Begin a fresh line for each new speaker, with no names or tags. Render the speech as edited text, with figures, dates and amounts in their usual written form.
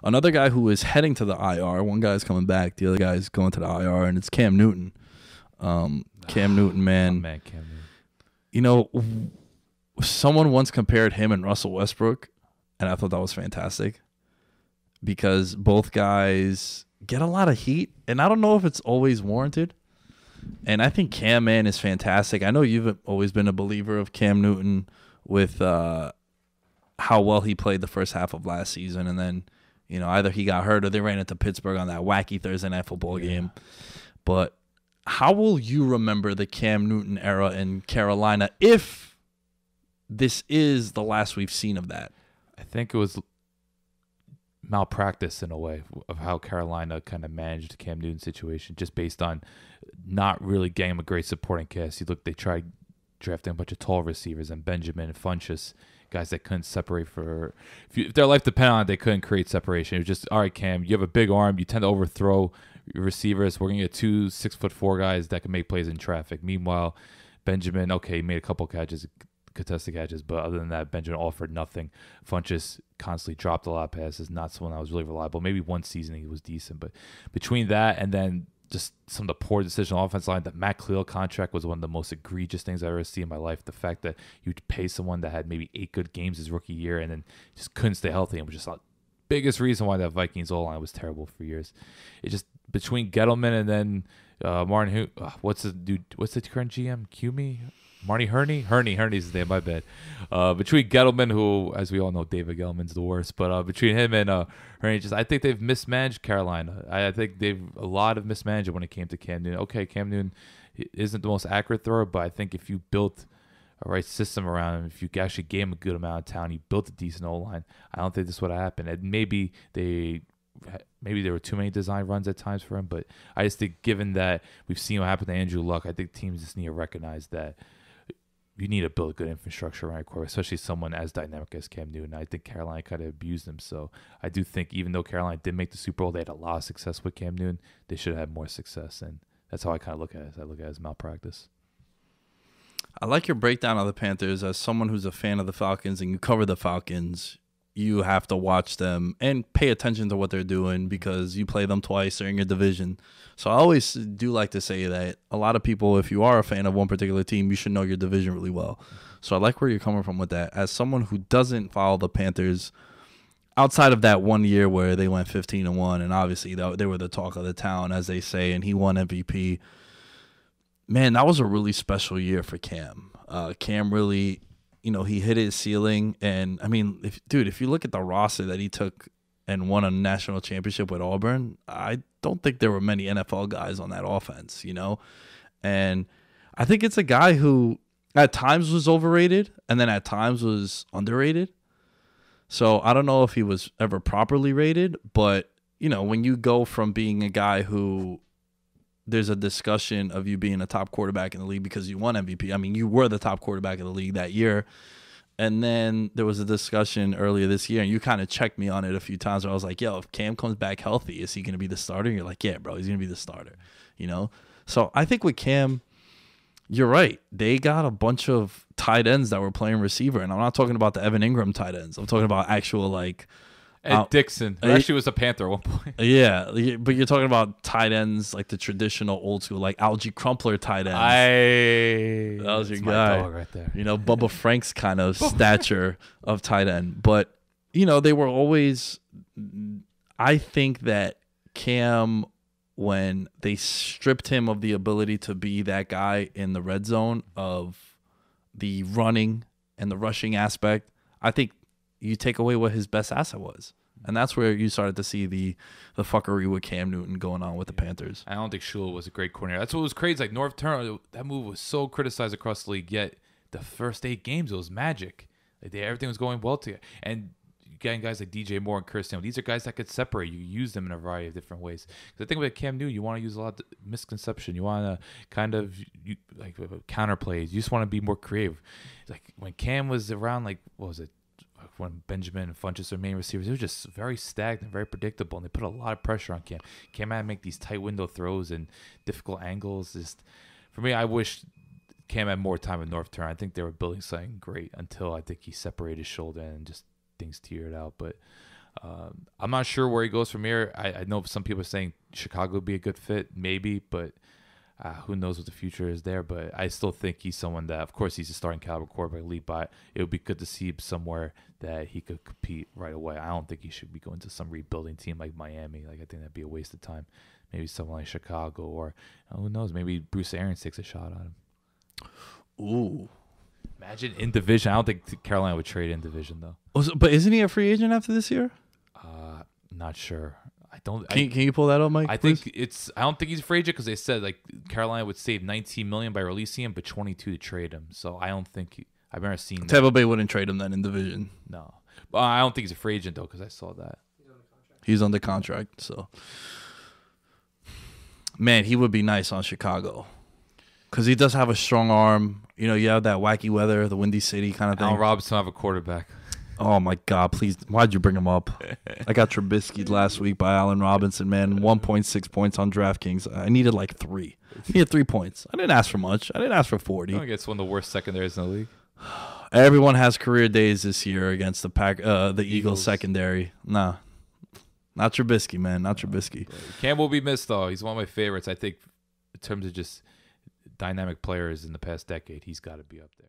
Another guy who is heading to the IR. One guy's coming back. The other guy's going to the IR, and it's Cam Newton. Cam Newton, man.
Man, Cam Newton.
You know, someone once compared him and Russell Westbrook, and I thought that was fantastic because both guys get a lot of heat, and I don't know if it's always warranted. And I think Cam, man, is fantastic. I know you've always been a believer of Cam Newton with how well he played the first half of last season, and then, you know, either he got hurt or they ran into Pittsburgh on that wacky Thursday night football game. But how will you remember the Cam Newton era in Carolina if this is the last we've seen of that?
I think it was malpractice in a way of how Carolina kind of managed Cam Newton's situation, just based on not really getting him a great supporting cast. They tried drafting a bunch of tall receivers and Benjamin and Funchess, guys that couldn't separate if their life depended on it, they couldn't create separation. It was just, all right, Cam, you have a big arm, you tend to overthrow your receivers. We're gonna get 2 6'4" guys that can make plays in traffic. Meanwhile, Benjamin, okay, he made a couple contested catches, but other than that, Benjamin offered nothing. Funchess constantly dropped a lot of passes, not someone that was really reliable. Maybe one season he was decent, but between that and then just some of the poor decision on the offensive line, that Matt Cleo contract was one of the most egregious things I've ever seen in my life. The fact that you'd pay someone that had maybe 8 good games his rookie year and then just couldn't stay healthy, and was just the biggest reason why that Vikings O-line was terrible for years. It just, between Gettleman and then Martin, what's the current GM? Cumey? Marty Herney's his name, my bad. Between Gettleman, who, as we all know, David Gettleman's the worst, but between him and Herney, I think they've mismanaged Carolina. I think they've a lot of mismanaged when it came to Cam Newton. Okay, Cam Newton isn't the most accurate thrower, but I think if you built a right system around him, if you actually gave him a good amount of talent, you built a decent O-line, I don't think this would have happened. And maybe there were too many design runs at times for him, but I just think, given that we've seen what happened to Andrew Luck, I think teams just need to recognize that you need to build a good infrastructure around your quarterback, especially someone as dynamic as Cam Newton. I think Carolina kind of abused him. So I do think, even though Carolina did make the Super Bowl, they had a lot of success with Cam Newton, they should have had more success. And that's how I kind of look at it. I look at it as malpractice.
I like your breakdown of the Panthers. As someone who's a fan of the Falcons and you cover the Falcons, you have to watch them and pay attention to what they're doing because you play them twice. They're in your division. So I always do like to say that a lot of people, if you are a fan of one particular team, you should know your division really well. So I like where you're coming from with that. As someone who doesn't follow the Panthers outside of that one year where they went 15-1, and obviously they were the talk of the town, as they say, and he won MVP. Man, that was a really special year for Cam. Cam really, he hit his ceiling. And, I mean, if you look at the roster that he took and won a national championship with Auburn, I don't think there were many NFL guys on that offense, And I think it's a guy who at times was overrated and then at times was underrated. So I don't know if he was ever properly rated, but, when you go from being a guy who there's a discussion of you being a top quarterback in the league because you won MVP. I mean, you were the top quarterback in the league that year. And then there was a discussion earlier this year, and you kind of checked me on it a few times where I was like, yo, if Cam comes back healthy, is he going to be the starter? And you're like, yeah, bro, he's going to be the starter, So I think with Cam, you're right. They got a bunch of tight ends that were playing receiver, and I'm not talking about the Evan Ingram tight ends. I'm talking about actual,
Ed Dixon, who actually was a Panther at one point.
Yeah, but you're talking about tight ends like the traditional old school, like Algie Crumpler tight ends. That was your guy,
dog right there.
Bubba Frank's kind of stature of tight end. But they were always. I think that Cam, when they stripped him of the ability to be that guy in the red zone of the running and the rushing aspect, I think you take away what his best asset was. And that's where you started to see the fuckery with Cam Newton going on with the Panthers.
I don't think Shula was a great coordinator. That's what was crazy. Like, Norv Turner, that move was so criticized across the league, yet the first 8 games, it was magic. Everything was going well together. And getting guys like DJ Moore and Kirsten, these are guys that could separate. You use them in a variety of different ways. The thing with Cam Newton, you want to use a lot of misconception. You want to kind of counterplays. You just want to be more creative. Like when Cam was around, what was it? When Benjamin and Funchess were main receivers, it was just very stagnant, very predictable, and they put a lot of pressure on Cam. Cam had to make these tight window throws and difficult angles. Just for me, I wish Cam had more time with North Turner. I think they were building something great until I think he separated his shoulder and just things teared out. But I'm not sure where he goes from here. I know some people are saying Chicago would be a good fit, maybe, but who knows what the future is there. But I still think he's someone that, of course, he's a starting caliber quarterback elite, but it would be good to see him somewhere that he could compete right away. I don't think he should be going to some rebuilding team like Miami. Like, I think that'd be a waste of time. Maybe someone like Chicago, or who knows, maybe Bruce Arians takes a shot at him.
Ooh.
Imagine in division. I don't think Carolina would trade in division, though.
But isn't he a free agent after this year?
Not sure. I don't.
Can you pull that up, Mike?
I think it's. I don't think he's a free agent because they said like Carolina would save $19 million by releasing him, but $22 million to trade him. So I don't think I've never seen that.
Tampa Bay wouldn't trade him then in division.
No, but I don't think he's a free agent though because I saw that
He's under contract. So, man, he would be nice on Chicago because he does have a strong arm. You know, you have that wacky weather, the Windy City kind of thing.
Allen Robinson have a quarterback.
Oh, my God, please. Why'd you bring him up? I got Trubisky last week by Allen Robinson, man. 1.6 points on DraftKings. I needed like 3. He had 3 points. I didn't ask for much. I didn't ask for 40.
I think it's one of the worst secondaries in the league.
Everyone has career days this year against the Eagles secondary. Nah, not Trubisky, man. Not Trubisky.
Campbell will be missed, though. He's one of my favorites. I think in terms of just dynamic players in the past decade, he's got to be up there.